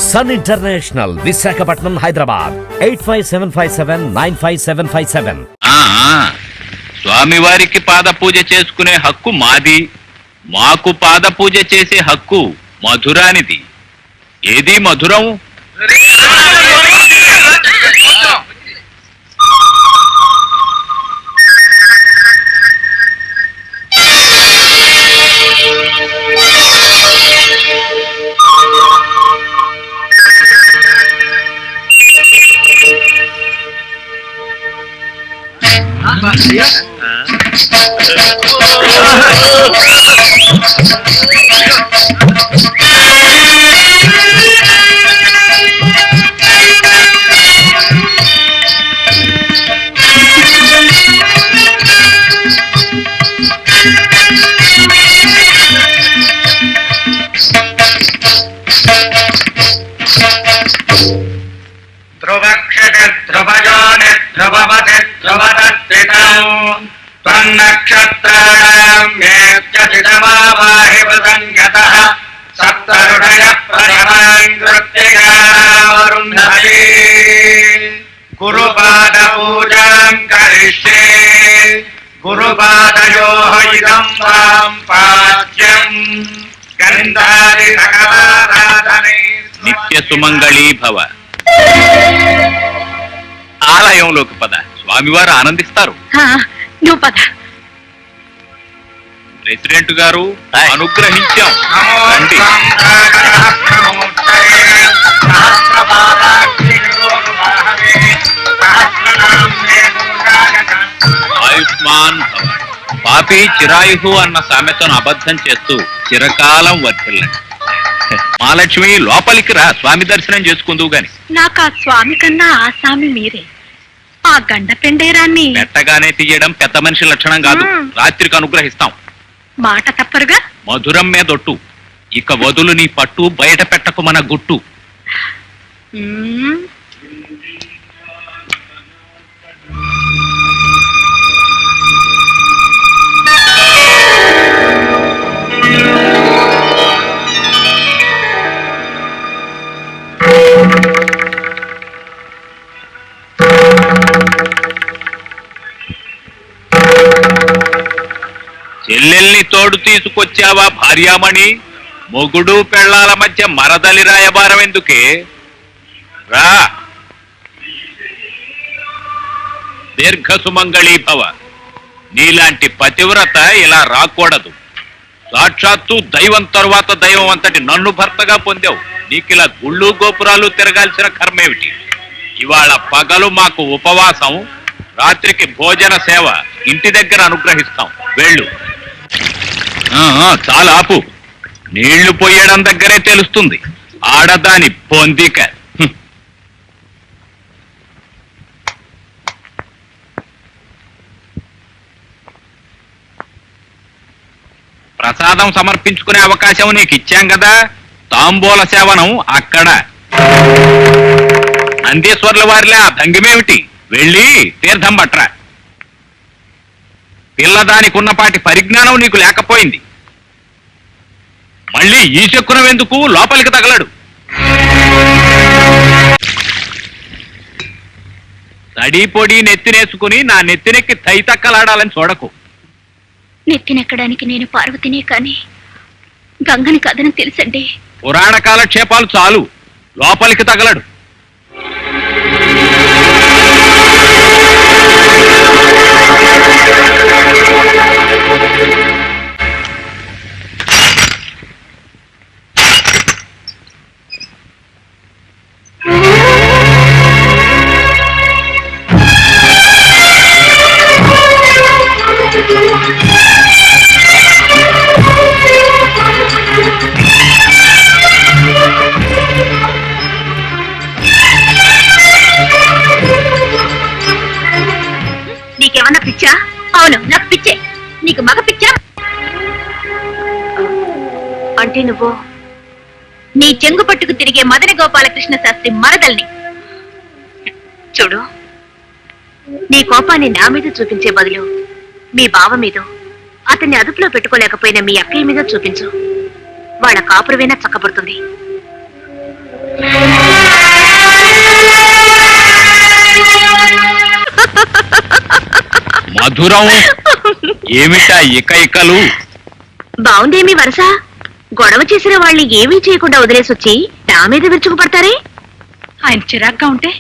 Sun international, Visakhapatnam, Hyderabad. 8575795757. స్వామివారికి పాద పూజ చేసుకునే హక్కు మాది, మాకు పాద పూజ చేసే హక్కు మధురానిది. ఏది మధురం? గురుపాద పూజాం కరిష్యే గురుపాదయోః ఇదం తాం పాద్యం గంధారి సకలారాధనే. నిత్య సుమంగళీ భవ. ఆలయంలోకి పద, స్వామివారు ఆనందిస్తారు. నువ్వు పద. ప్రెసిడెంట్ గారు అనుగ్రహించాం. రండి. ఆయుష్మాన్ భవ. పాపి చిరాయుహు అన్న సామెతను అబద్ధం చేస్తూ చిరకాలం వర్ధిల్లండి. మహాలక్ష్మి, లోపలికి రా, స్వామి దర్శనం చేసుకుందువు గాని. నాకు ఆ స్వామి కన్నా ఆ స్వామి మీరే. ఆ గండ పెండేరాన్ని పెట్టగానే తీయడం పెద్ద మనిషి లక్షణం కాదు. రాత్రికి అనుగ్రహిస్తాం. మాట తప్పరుగా. మధురం మీదొట్టు. ఇక వదులు నీ పట్టు, బయట పెట్టకు మన గుట్టు. చెల్లెల్ని తోడు తీసుకొచ్చావా భార్యామణి? మొగుడు పెళ్లాల మధ్య మరదలి రాయబారం ఎందుకే? రా. దీర్ఘ సుమంగళీ భవ. నీలాంటి పతివ్రత ఇలా రాకూడదు. సాక్షాత్తు దైవం తరువాత దైవం అంతటి నన్ను భర్తగా పొందావు. నీకిలా గుళ్ళు గోపురాలు తిరగాల్సిన కర్మేమిటి? ఇవాళ పగలు మాకు ఉపవాసం, రాత్రికి భోజన సేవ. ఇంటి దగ్గర అనుగ్రహిస్తాం. వెళ్ళు. చాలా ఆపు. నీళ్లు పోయడం దగ్గరే తెలుస్తుంది ఆడదాని పొందిక. ప్రసాదం సమర్పించుకునే అవకాశం నీకు ఇచ్చాం కదా. తాంబూల సేవనం అక్కడ. నందీశ్వర్ల వారిలా ఆ భంగిమేమిటి? వెళ్ళి తీర్థం పట్రా. పిల్లదానికి ఉన్నపాటి పరిజ్ఞానం నీకు లేకపోయింది. మళ్ళీ ఈ చెక్కునం ఎందుకు? లోపలికి తగలడు. తడి పొడి నెత్తినేసుకుని నా నెత్తినెక్కి తైతక్కలాడాలని చూడకు. నెత్తినెక్కడానికి నేను పార్వతినే కాని గంగని కథను తెలుసండి. పురాణ కాలక్షేపాలు చాలు, లోపలికి తగలడు. నీకేమన్నా పిచ్చా? అవును, నాకు పిచ్చే. నీకు మగ పిచ్చా? అంటే నువ్వు నీ చెంగు పట్టుకు తిరిగే మదన గోపాలకృష్ణ శాస్త్రి మరదల్ని. చూడు, నీ కోపాన్ని నా మీద చూపించే బదులు మీ బావ మీద, అతన్ని అదుపులో పెట్టుకోలేకపోయిన మీ అక్కయ్య మీద చూపించు. వాళ్ళ కాపురమైనా చక్కబడుతుంది. మధురం ఏమిటా ఇకలు? బాగుందేమి వరస. గొడవ చేసిన వాళ్ళని ఏమీ చేయకుండా వదిలేసొచ్చి నా మీద విరుచుకుపడతారే. ఆయన చిరాగ్గా ఉంటే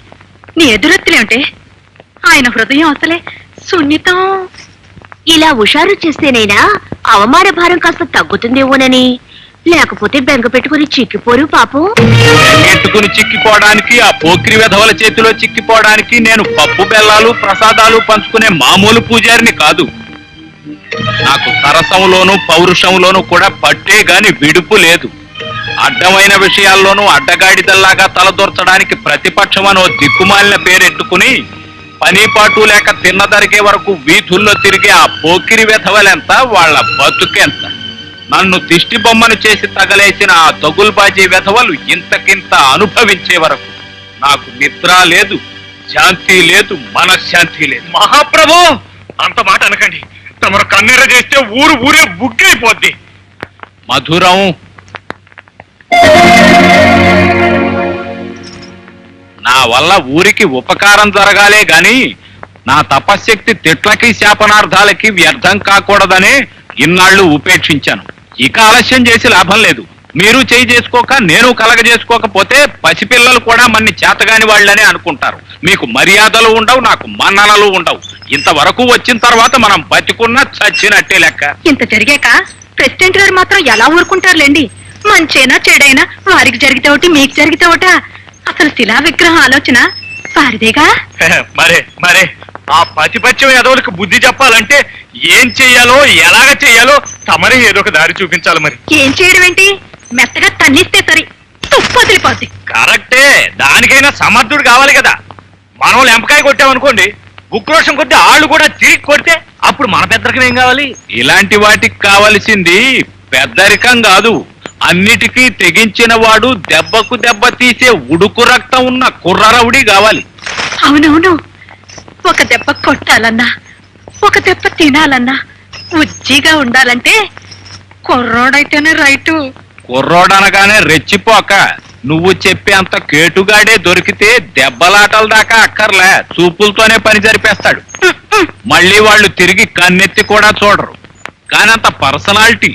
నీ ఎదురెత్తులే ఉంటే ఆయన హృదయం అసలే సున్నితం. ఇలా హుషారు చేస్తేనైనా అవమాన భారం కాస్త తగ్గుతుందేమోనని, లేకపోతే బెంగ పెట్టుకుని చిక్కిపోరు పాపం. పెట్టుకుని చిక్కిపోవడానికి, ఆ పోకిరి వెధవల చేతిలో చిక్కిపోవడానికి నేను పప్పు బెల్లాలు ప్రసాదాలు పంచుకునే మామూలు పూజారిని కాదు. నాకు సరసంలోనూ పౌరుషంలోనూ కూడా పట్టే గాని విడుపు లేదు. అడ్డమైన విషయాల్లోనూ అడ్డగాడిదల్లాగా తలదూర్చడానికి ప్రతిపక్షం అనో దిక్కుమాలిన పేరెట్టుకుని పనిపాటు లేక తిన్నదరిగే వరకు వీధుల్లో తిరిగే ఆ పోకిరి వెధవలెంత, వాళ్ల బతుకెంత. నన్ను దిష్టి బొమ్మను చేసి తగలేసిన ఆ తగుల్బాజీ వెధవలు ఇంతకింత అనుభవించే వరకు నాకు నిద్ర లేదు, శాంతి లేదు, మనశ్శాంతి లేదు. మహాప్రభు, అంత మాట అనకండి. తమరు కన్నెర చేస్తే ఊరే బుగ్గైపోద్ది. మధురం, నా వల్ల ఊరికి ఉపకారం జరగాలే గాని నా తపశ్శక్తి తిట్లకి శాపనార్థాలకి వ్యర్థం కాకూడదనే ఇన్నాళ్లు ఉపేక్షించాను. ఇక ఆలస్యం చేసి లాభం లేదు. మీరు చేయి చేసుకోక నేను కలగజేసుకోకపోతే పసిపిల్లలు కూడా మన్ని చేతగాని వాళ్ళనే అనుకుంటారు. మీకు మర్యాదలు ఉండవు, నాకు మన్ననలు ఉండవు. ఇంతవరకు వచ్చిన తర్వాత మనం బతికున్నా చచ్చినట్టే లెక్క. ఇంత జరిగాక ప్రెసిడెంట్ గారు మాత్రం ఎలా ఊరుకుంటారులేండి. మంచైనా చెడైనా వారికి జరిగితే ఒకటి, మీకు జరిగితే ఒకట. అసలు శిలా విగ్రహం ఆలోచన వారిదేగా. మరే ఆ పతిపత్యం ఎదవులకు బుద్ధి చెప్పాలంటే ఏం చెయ్యాలో ఎలాగ చెయ్యాలో తమరే ఏదో ఒక దారి చూపించాలి. మరి ఏం చేయడం ఏంటి? మెత్తగా తన్నిస్తే సరి, తుప్పదిలిపోద్ది. కరెక్టే, దానికైనా సమర్థుడు కావాలి కదా. మనం లెంపకాయ కొట్టామనుకోండి, ఉక్రోషం కొద్ది ఆళ్ళు కూడా తిరిగి కొడితే అప్పుడు మన పెద్దరికం ఏం కావాలి? ఇలాంటి వాటికి కావలసింది పెద్దరికం కాదు, అన్నిటికీ తెగించిన వాడు, దెబ్బకు దెబ్బ తీసే ఉడుకు రక్తం ఉన్న కుర్రరవుడి కావాలి. అవునవును, ఒక దెబ్బ కొట్టాలన్నా, ఒక దెబ్బ తినాలన్నా ఉజ్జిగా ఉండాలంటే కుర్రోడైతేనే రైటు. కుర్రోడనగానే రెచ్చిపోక, నువ్వు చెప్పే అంత కేటుగాడే దొరికితే దెబ్బలాటల దాకా అక్కర్లే, చూపులతోనే పని జరిపేస్తాడు. మళ్ళీ వాళ్ళు తిరిగి కన్నెత్తి కూడా చూడరు. కానీ అంత పర్సనాలిటీ,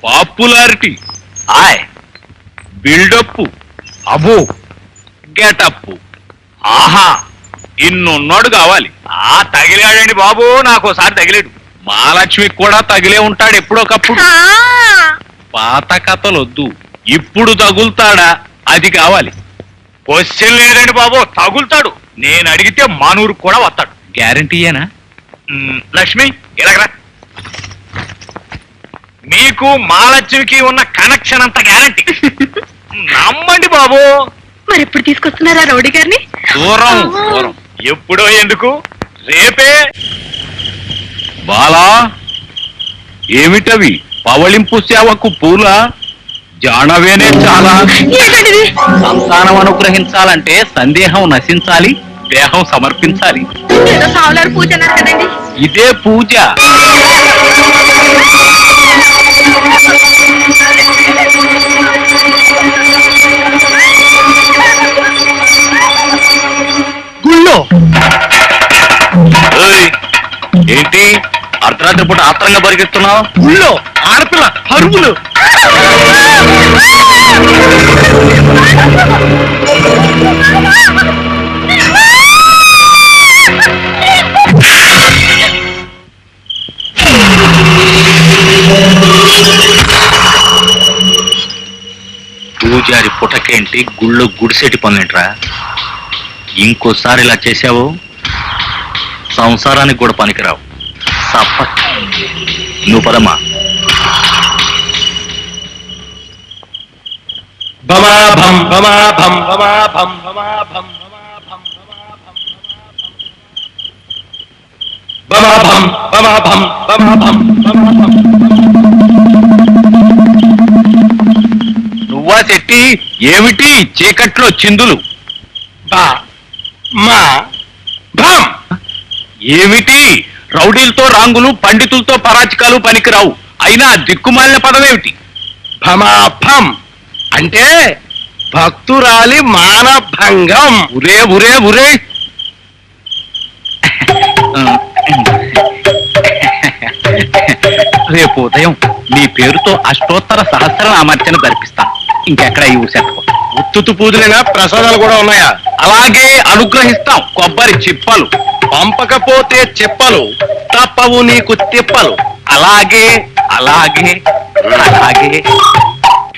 పాపులారిటీ, బిల్డప్, అబో, గెటప్, ఆహా, ఇన్నున్నాడు కావాలి. తగిలాడండి బాబు, నాకు ఒకసారి తగిలాడు. మహాలక్ష్మికి కూడా తగిలే ఉంటాడు ఎప్పుడొకప్పుడు. పాత కథలొద్దు, ఇప్పుడు తగులుతాడా అది కావాలి. క్వశ్చన్ లేదండి బాబు, తగులుతాడు. నేను అడిగితే మానూరు కూడా వస్తాడు. గ్యారంటీయేనా? లక్ష్మి, ఎలాగరా? మీకు మహాలక్ష్మికి ఉన్న కనెక్షన్ అంత గ్యారంటీ. నమ్మండి బాబు. మరి ఎప్పుడు తీసుకొస్తున్నారా రౌడీ గారిని? దూరం దూరం. ఎప్పుడో ఎందుకు, రేపే. బాలా, ఏమిటవి? పవళింపు సేవకు పూల జానవేనే చాలా. సంతానం అనుగ్రహించాలంటే సందేహం నశించాలి, దేహం సమర్పించాలి. ఏదో సావులారు పూజ అన్నారు కదండి. ఇదే పూజ. గుళ్ళో ఏంటి అర్ధరాత్రి పూట ఆత్రంగా పరిగెత్తున్నావు? గుళ్ళో ఆడపిల్ల హరువులు. పూజారి పుటకేంటి, గుళ్ళో గుడిసెటి పనులేంట్రా? ఇంకోసారి ఇలా చేశావు సంసారానికి కూడా పనికిరావు. తప్ప నువ్వు పదమ్మా. బమాభం బమాభం బమాభం బమాభం బమాభం బమాభం బమాభం బమాభం. నువ్వా చెట్టి? ఏమిటి చీకట్లో చిందులు? బా మా భం. ఏమిటి రౌడీలతో రాంగులు, పండితులతో పరాచికాలు పనికిరావు. అయినా దిక్కుమాలిన పదమేమిటి? భమాభం అంటే భక్తురాలి మానభంగం. ఉరే ఉరే ఉరే. రేపు ఉదయం నీ పేరుతో అష్టోత్తర సహస్రనామార్చన జరిపిస్తాను. ఇంకెక్కడ ఈ ఊసెత్తకు. ఉత్తుతు పూజలైనా ప్రసాదాలు కూడా ఉన్నాయా? అలాగే అనుగ్రహిస్తాం. కొబ్బరి చిప్పలు పంపకపోతే చెప్పలు తప్పవు నీకు తిప్పలు. అలాగే అలాగే అలాగే